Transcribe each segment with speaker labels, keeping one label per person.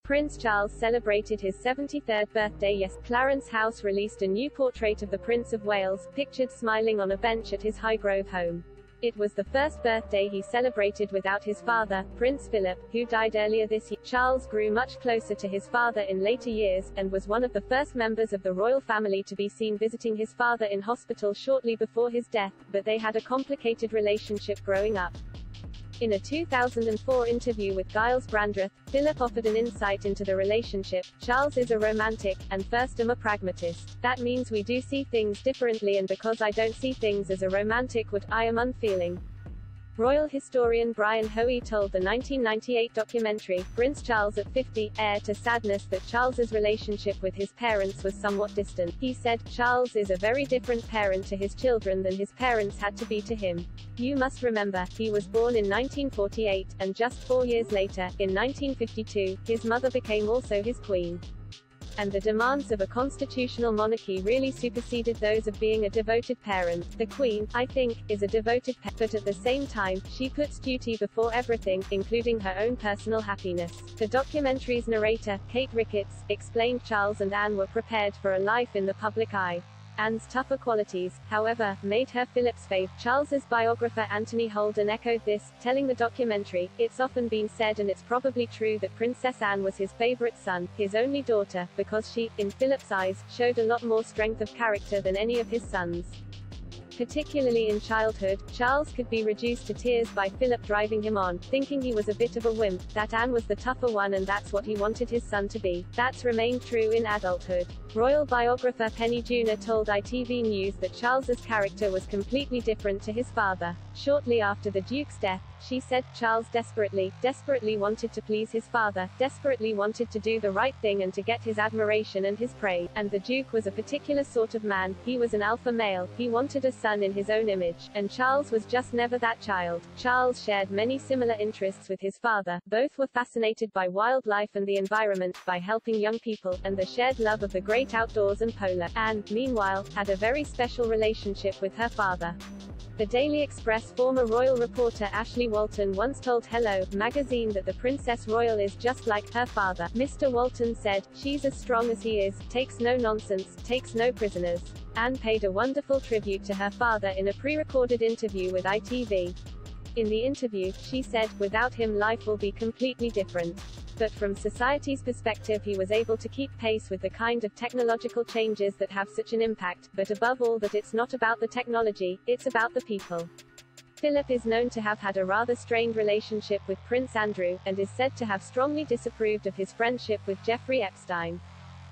Speaker 1: Prince Charles celebrated his 73rd birthday yesterday. Clarence House released a new portrait of the Prince of Wales, pictured smiling on a bench at his Highgrove home. It was the first birthday he celebrated without his father, Prince Philip, who died earlier this year. Charles grew much closer to his father in later years, and was one of the first members of the royal family to be seen visiting his father in hospital shortly before his death, but they had a complicated relationship growing up. In a 2004 interview with Giles Brandreth, Philip offered an insight into the relationship. Charles is a romantic, and first I'm a pragmatist. That means we do see things differently, and because I don't see things as a romantic I am unfeeling. Royal historian Brian Hoey told the 1998 documentary, Prince Charles at 50, Heir to Sadness, that Charles's relationship with his parents was somewhat distant. He said, "Charles is a very different parent to his children than his parents had to be to him. You must remember, he was born in 1948, and just 4 years later, in 1952, his mother became also his queen. And the demands of a constitutional monarchy really superseded those of being a devoted parent. The Queen, I think, is a devoted parent, but at the same time, she puts duty before everything, including her own personal happiness." The documentary's narrator, Kate Ricketts, explained Charles and Anne were prepared for a life in the public eye. Anne's tougher qualities, however, made her Philip's fave. Charles's biographer Anthony Holden echoed this, telling the documentary, "It's often been said, and it's probably true, that Princess Anne was his favorite son, his only daughter, because she, in Philip's eyes, showed a lot more strength of character than any of his sons." Particularly in childhood, Charles could be reduced to tears by Philip driving him on, thinking he was a bit of a wimp, that Anne was the tougher one and that's what he wanted his son to be. That's remained true in adulthood. Royal biographer Penny Junor told ITV News that Charles's character was completely different to his father. Shortly after the Duke's death, she said, "Charles desperately wanted to please his father, desperately wanted to do the right thing and to get his admiration and his praise. And the Duke was a particular sort of man, he was an alpha male, he wanted a son in his own image, and Charles was just never that child." Charles shared many similar interests with his father. Both were fascinated by wildlife and the environment, by helping young people, and the shared love of the great outdoors and polar. Anne, meanwhile, had a very special relationship with her father. The Daily Express former royal reporter Ashley Walton once told Hello! Magazine that the Princess Royal is just like her father. Mr. Walton said, "She's as strong as he is, takes no nonsense, takes no prisoners." Anne paid a wonderful tribute to her father in a pre-recorded interview with ITV. In the interview, she said, "Without him life will be completely different. But from society's perspective he was able to keep pace with the kind of technological changes that have such an impact, but above all that it's not about the technology, it's about the people." Philip is known to have had a rather strained relationship with Prince Andrew, and is said to have strongly disapproved of his friendship with Jeffrey Epstein.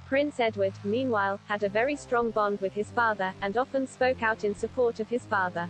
Speaker 1: Prince Edward, meanwhile, had a very strong bond with his father, and often spoke out in support of his father.